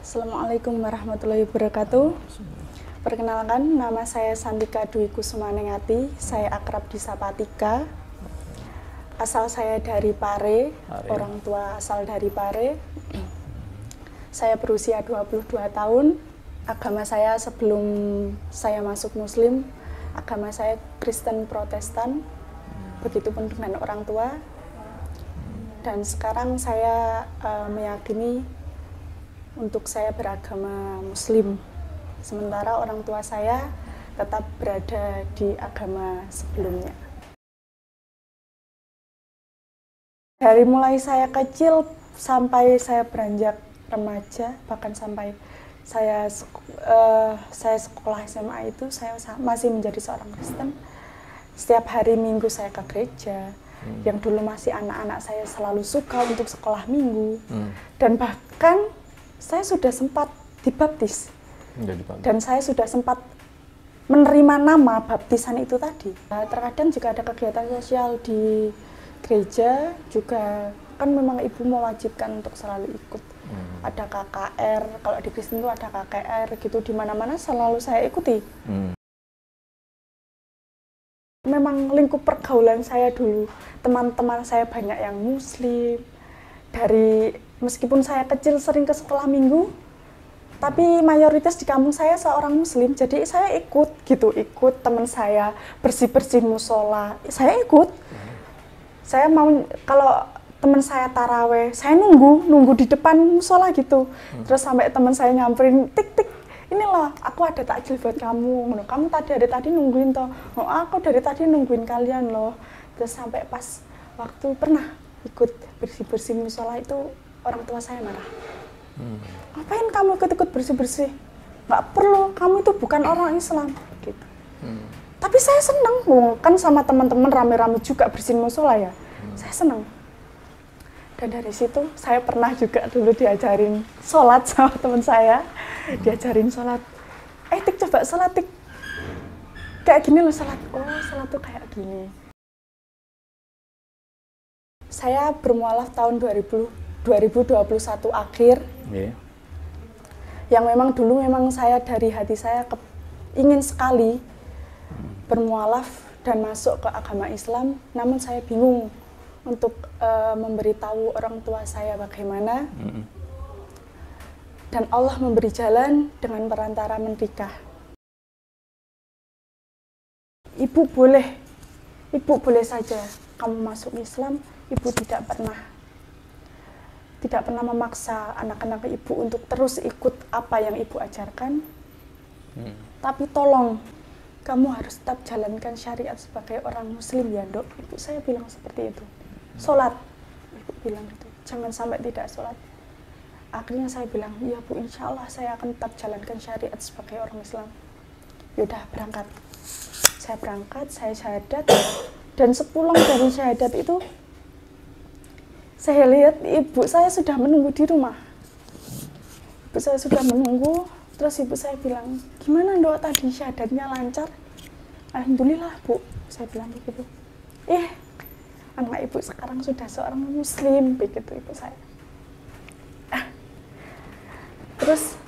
Assalamualaikum warahmatullahi wabarakatuh. Perkenalkan, nama saya Santika Dwi Kusumaningati. Saya akrab disapa Tika. Asal saya dari Pare, orang tua asal dari Pare. Saya berusia 22 tahun. Agama saya sebelum saya masuk Muslim, agama saya Kristen Protestan. Begitupun dengan orang tua. Dan sekarang saya meyakini untuk saya beragama Muslim, sementara orang tua saya tetap berada di agama sebelumnya. Dari mulai saya kecil sampai saya beranjak remaja, bahkan sampai saya sekolah SMA itu, saya masih menjadi seorang Kristen. Setiap hari Minggu saya ke gereja. Yang dulu masih anak-anak saya selalu suka untuk sekolah Minggu. Dan bahkan saya sudah sempat dibaptis, dan saya sudah sempat menerima nama baptisan itu tadi. Terkadang jika ada kegiatan sosial di gereja juga kan memang ibu mewajibkan untuk selalu ikut. Ada KKR, kalau di Kristen itu ada KKR gitu, di mana-mana selalu saya ikuti. Memang lingkup pergaulan saya dulu, teman-teman saya banyak yang Muslim. Meskipun saya kecil sering ke sekolah Minggu, tapi mayoritas di kampung saya seorang Muslim, jadi saya ikut teman saya bersih-bersih musola, saya ikut. Saya mau, kalau teman saya taraweh, saya nunggu di depan musola gitu. Terus sampai teman saya nyamperin, tik, ini loh, aku ada takjil buat kamu. Kamu tadi nungguin toh. Oh, aku dari tadi nungguin kalian loh. Terus sampai pas waktu pernah ikut bersih-bersih musola itu, orang tua saya marah. Ngapain kamu ikut-ikut bersih-bersih? Nggak perlu, kamu itu bukan orang Islam. Gitu. Tapi saya senang, kan sama teman-teman rame-rame juga bersihin musola ya. Saya senang. Dan dari situ saya pernah juga dulu diajarin sholat sama teman saya. Diajarin sholat. Tik, coba sholat, Tik. Kayak gini loh sholat. Oh, sholat tuh kayak gini. Saya bermualaf tahun 2021 akhir, yang memang dulu saya dari hati saya ingin sekali bermualaf dan masuk ke agama Islam, namun saya bingung untuk memberitahu orang tua saya bagaimana. Dan Allah memberi jalan dengan perantara menikah. Ibu boleh saja kamu masuk Islam. Ibu tidak pernah memaksa anak-anak ibu untuk terus ikut apa yang ibu ajarkan. Tapi tolong, kamu harus tetap jalankan syariat sebagai orang Muslim ya, Dok. Ibu saya bilang seperti itu. Sholat, ibu bilang itu. Jangan sampai tidak sholat. Akhirnya saya bilang, iya Bu, insya Allah saya akan tetap jalankan syariat sebagai orang Islam. Yaudah, berangkat. Saya berangkat, saya syahadat. Dan sepulang dari syahadat itu, saya lihat ibu saya sudah menunggu di rumah. Ibu saya sudah menunggu, terus ibu saya bilang, gimana Dok tadi syahadatnya lancar? Alhamdulillah Bu, saya bilang begitu. Anak ibu sekarang sudah seorang Muslim, begitu ibu saya. Terus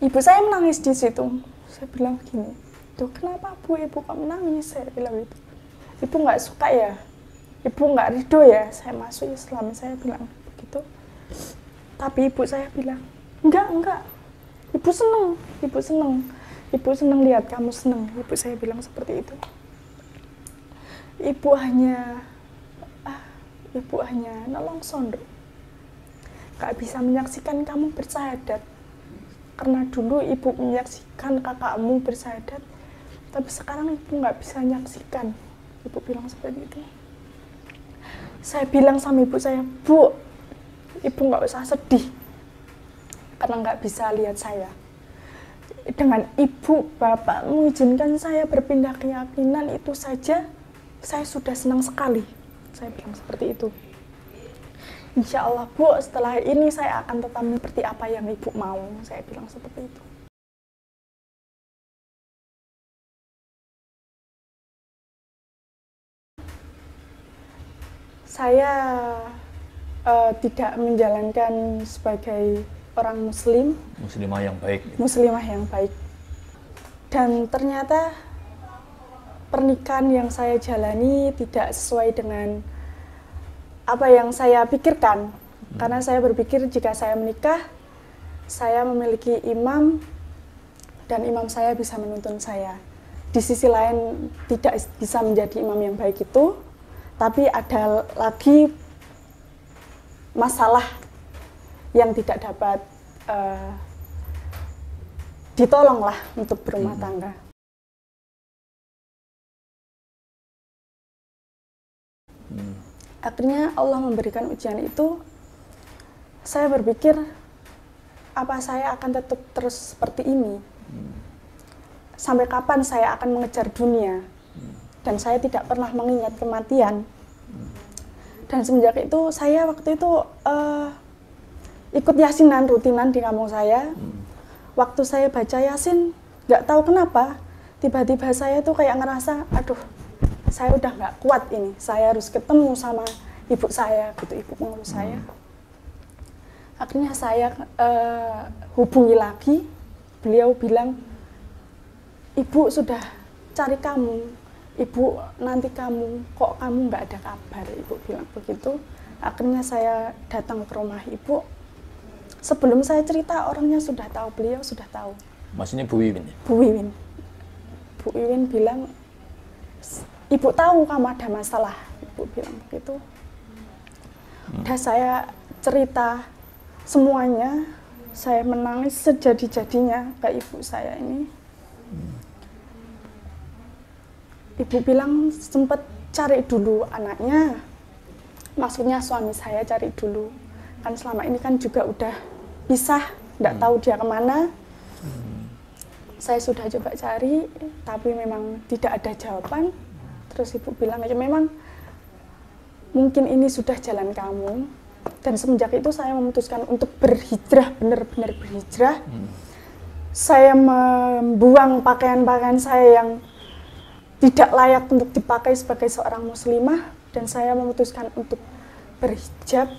ibu saya menangis di situ. Saya bilang gini, Duh, kenapa Bu, ibu kok menangis? Saya bilang gitu. Ibu nggak suka ya? Ibu nggak ridho ya saya masuk Islam? Saya bilang begitu. Tapi ibu saya bilang, enggak. Ibu seneng lihat kamu seneng. Ibu saya bilang seperti itu. Ibu hanya nolong sondok. Gak bisa menyaksikan kamu bersyahadat. Karena dulu ibu menyaksikan kakakmu bersyahadat, tapi sekarang ibu nggak bisa menyaksikan. Ibu bilang seperti itu. Saya bilang sama ibu saya, Bu, ibu nggak usah sedih. karena nggak bisa lihat saya. Dengan ibu, bapak mengizinkan saya berpindah keyakinan itu saja, saya sudah senang sekali. Saya bilang seperti itu. Insya Allah Bu, setelah ini saya akan tetap seperti apa yang ibu mau. Saya bilang seperti itu. Saya tidak menjalankan sebagai orang muslim. Muslimah yang baik. Muslimah yang baik. Dan ternyata pernikahan yang saya jalani tidak sesuai dengan apa yang saya pikirkan. Karena saya berpikir jika saya menikah, saya memiliki imam dan imam saya bisa menuntun saya. Di sisi lain tidak bisa menjadi imam yang baik itu, tapi ada lagi masalah yang tidak dapat ditolong lah untuk berumah tangga. Akhirnya Allah memberikan ujian itu, saya berpikir apa saya akan tetap terus seperti ini? Sampai kapan saya akan mengejar dunia? Dan saya tidak pernah mengingat kematian. Dan semenjak itu saya waktu itu ikut yasinan rutinan di kampung saya. Waktu saya baca yasin, nggak tahu kenapa, tiba-tiba saya tuh kayak ngerasa, aduh, saya udah nggak kuat ini. Saya harus ketemu sama ibu saya, gitu, ibu pengurus saya. Akhirnya saya hubungi lagi, beliau bilang, ibu sudah cari kamu, ibu nanti kamu, kok kamu nggak ada kabar, ibu bilang begitu. Akhirnya saya datang ke rumah ibu. Sebelum saya cerita, orangnya sudah tahu, beliau sudah tahu. Maksudnya Bu Wiwin? Bu Wiwin. Bu Wiwin bilang, ibu tahu kamu ada masalah, ibu bilang begitu. Udah saya cerita semuanya, saya menangis sejadi-jadinya ke ibu saya ini. Ibu bilang sempat cari dulu anaknya, maksudnya suami saya cari dulu. Kan selama ini kan juga udah pisah, nggak tahu dia kemana. Saya sudah coba cari, tapi memang tidak ada jawaban. Terus ibu bilang aja, memang mungkin ini sudah jalan kamu. Dan semenjak itu saya memutuskan untuk berhijrah, benar-benar berhijrah. Saya membuang pakaian-pakaian saya yang tidak layak untuk dipakai sebagai seorang muslimah. Dan saya memutuskan untuk berhijab.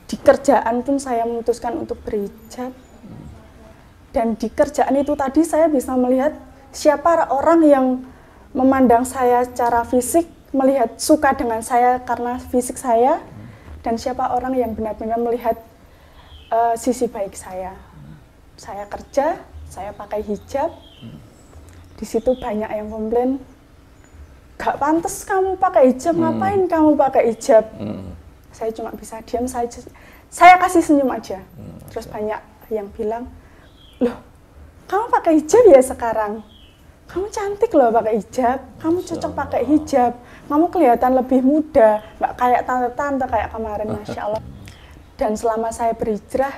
Di kerjaan pun saya memutuskan untuk berhijab. Dan di kerjaan itu tadi saya bisa melihat siapa orang yang memandang saya secara fisik, melihat suka dengan saya karena fisik saya, dan siapa orang yang benar-benar melihat sisi baik saya. Saya kerja, saya pakai hijab, di situ banyak yang komplain, gak pantas kamu pakai hijab, ngapain kamu pakai hijab? Saya cuma bisa diam, saya kasih senyum aja. Terus banyak yang bilang, loh, kamu pakai hijab ya sekarang? Kamu cantik loh pakai hijab, kamu cocok pakai hijab, kamu kelihatan lebih muda, nggak kayak tante-tante kayak kemarin, Masya Allah. Dan selama saya berhijrah,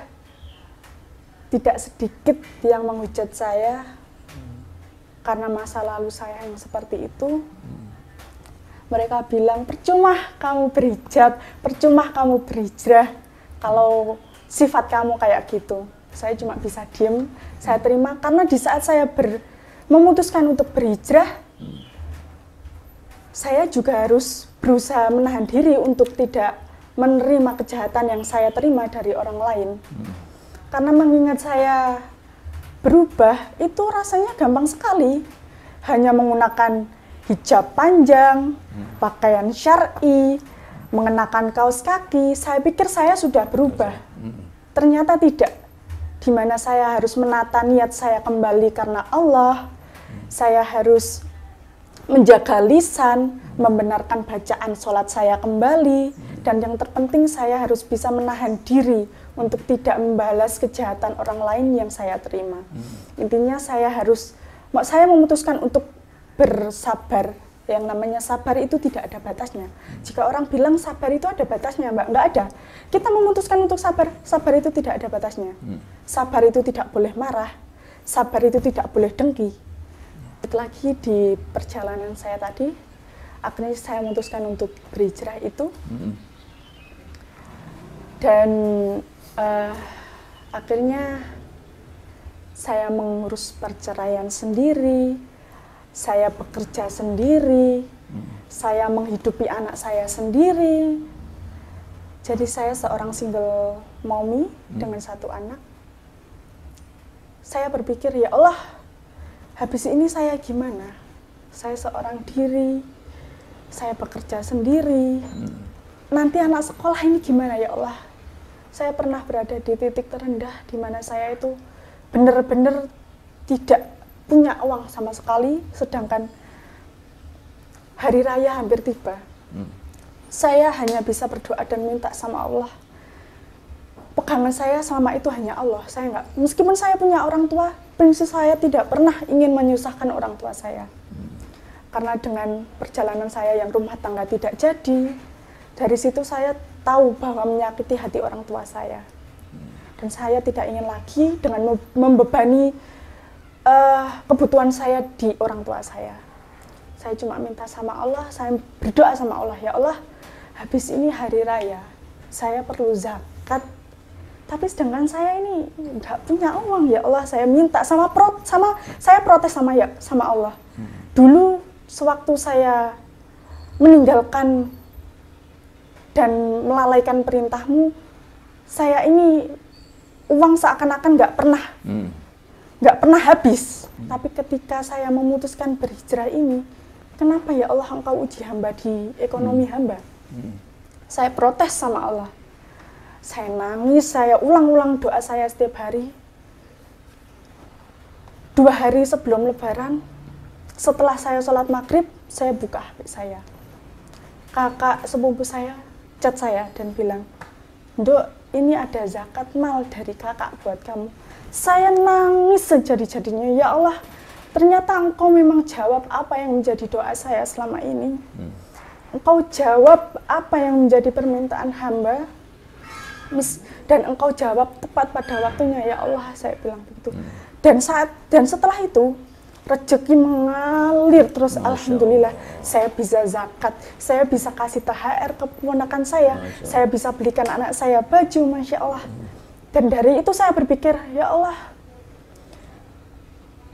tidak sedikit yang menghujat saya karena masa lalu saya yang seperti itu. Mereka bilang, percuma kamu berhijab, percuma kamu berhijrah, kalau sifat kamu kayak gitu. Saya cuma bisa diem, saya terima, karena di saat saya memutuskan untuk berhijrah, saya juga harus berusaha menahan diri untuk tidak menerima kejahatan yang saya terima dari orang lain. Karena mengingat saya berubah, itu rasanya gampang sekali. Hanya menggunakan hijab panjang, pakaian syar'i, mengenakan kaos kaki, saya pikir saya sudah berubah. Ternyata tidak. Di mana saya harus menata niat saya kembali karena Allah, saya harus menjaga lisan, membenarkan bacaan sholat saya kembali, dan yang terpenting saya harus bisa menahan diri untuk tidak membalas kejahatan orang lain yang saya terima. Intinya saya memutuskan untuk bersabar Yang namanya sabar itu tidak ada batasnya. Jika orang bilang sabar itu ada batasnya, Mbak, nggak ada. Kita memutuskan untuk sabar, sabar itu tidak ada batasnya. Sabar itu tidak boleh marah, sabar itu tidak boleh dengki. Lagi di perjalanan saya tadi, akhirnya saya memutuskan untuk berhijrah itu. Dan akhirnya saya mengurus perceraian sendiri, saya bekerja sendiri, saya menghidupi anak saya sendiri. Jadi saya seorang single mommy dengan 1 anak. Saya berpikir, ya Allah, habis ini saya gimana? Saya seorang diri, saya bekerja sendiri. Nanti anak sekolah ini gimana ya Allah? Saya pernah berada di titik terendah di mana saya itu benar-benar tidak punya uang sama sekali, sedangkan hari raya hampir tiba. Saya hanya bisa berdoa dan minta sama Allah. Pegangan saya selama itu hanya Allah. Saya nggak, meskipun saya punya orang tua, prinsip saya tidak pernah ingin menyusahkan orang tua saya. Karena dengan perjalanan saya yang rumah tangga tidak jadi, dari situ saya tahu bahwa menyakiti hati orang tua saya. Dan saya tidak ingin lagi dengan membebani kebutuhan saya di orang tua saya. Saya cuma minta sama Allah, saya berdoa sama Allah, ya Allah, habis ini hari raya, saya perlu zakat. Tapi sedangkan saya ini nggak punya uang, ya Allah, saya minta saya protes sama Allah. Dulu sewaktu saya meninggalkan dan melalaikan perintah-Mu, saya ini uang seakan-akan nggak pernah habis. Tapi ketika saya memutuskan berhijrah ini, kenapa ya Allah Engkau uji hamba di ekonomi hamba? Saya protes sama Allah. Saya nangis, saya ulang-ulang doa saya setiap hari. 2 hari sebelum Lebaran, setelah saya sholat maghrib, saya buka HP saya. Kakak sepupu saya chat saya dan bilang, Nduk, ini ada zakat mal dari kakak buat kamu. Saya nangis sejadi-jadinya, ya Allah, ternyata Engkau memang jawab apa yang menjadi doa saya selama ini. Engkau jawab apa yang menjadi permintaan hamba, dan Engkau jawab tepat pada waktunya, ya Allah, saya bilang begitu. Dan setelah itu, rezeki mengalir terus. Alhamdulillah, saya bisa zakat, saya bisa kasih THR ke keponakan saya bisa belikan anak saya baju, Masya Allah. Dan dari itu saya berpikir, ya Allah,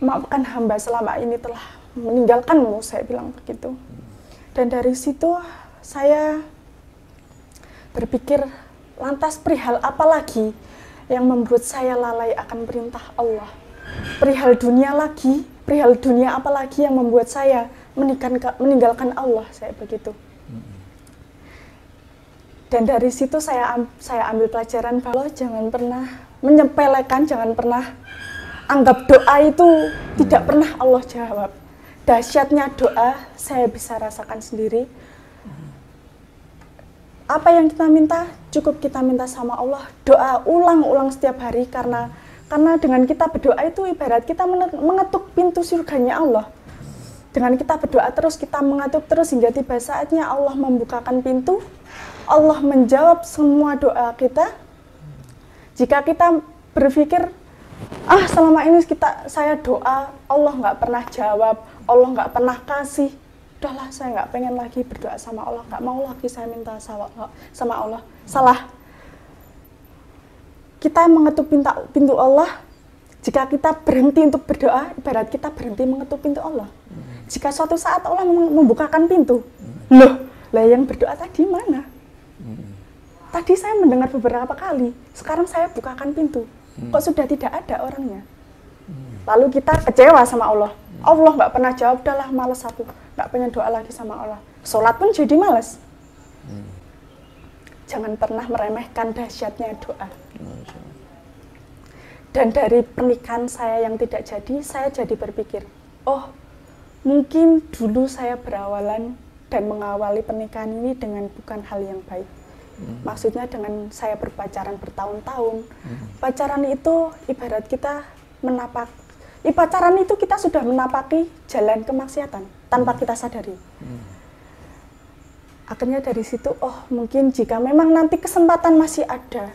maafkan hamba selama ini telah meninggalkan-Mu, saya bilang begitu. Dan dari situ saya berpikir, lantas perihal apa lagi yang membuat saya lalai akan perintah Allah? Perihal dunia apa lagi yang membuat saya meninggalkan Allah, saya begitu. Dan dari situ saya ambil pelajaran bahwa jangan pernah menyepelekan, jangan pernah anggap doa itu tidak pernah Allah jawab. Dahsyatnya doa saya bisa rasakan sendiri. Apa yang kita minta, cukup kita minta sama Allah. Doa ulang-ulang setiap hari, karena dengan kita berdoa itu ibarat kita mengetuk pintu surganya Allah. Dengan kita berdoa terus, kita mengetuk terus hingga tiba saatnya Allah membukakan pintu. Allah menjawab semua doa kita. Jika kita berpikir, selama ini saya doa, Allah nggak pernah jawab, Allah nggak pernah kasih, udahlah, saya nggak pengen lagi berdoa sama Allah, nggak mau lagi saya minta sama Allah. Salah. Kita mengetuk pintu Allah. Jika kita berhenti untuk berdoa, ibarat kita berhenti mengetuk pintu Allah. Jika suatu saat Allah membukakan pintu, lah yang berdoa tadi mana? Tadi saya mendengar beberapa kali, sekarang saya bukakan pintu, kok sudah tidak ada orangnya? Lalu kita kecewa sama Allah. Allah nggak pernah jawab, udahlah males aku, nggak pengen doa lagi sama Allah. Sholat pun jadi males. Jangan pernah meremehkan dahsyatnya doa. Dan dari pernikahan saya yang tidak jadi, saya jadi berpikir, mungkin dulu saya berawalan dan mengawali pernikahan ini dengan bukan hal yang baik. Maksudnya dengan saya berpacaran bertahun-tahun. Pacaran itu ibarat kita pacaran itu kita sudah menapaki jalan kemaksiatan tanpa kita sadari. Akhirnya dari situ, oh mungkin jika memang nanti kesempatan masih ada,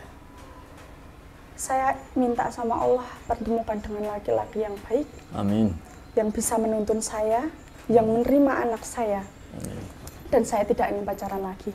saya minta sama Allah pertemukan dengan laki-laki yang baik, Amin. yang bisa menuntun saya, yang menerima anak saya, Amin. dan saya tidak ingin pacaran lagi.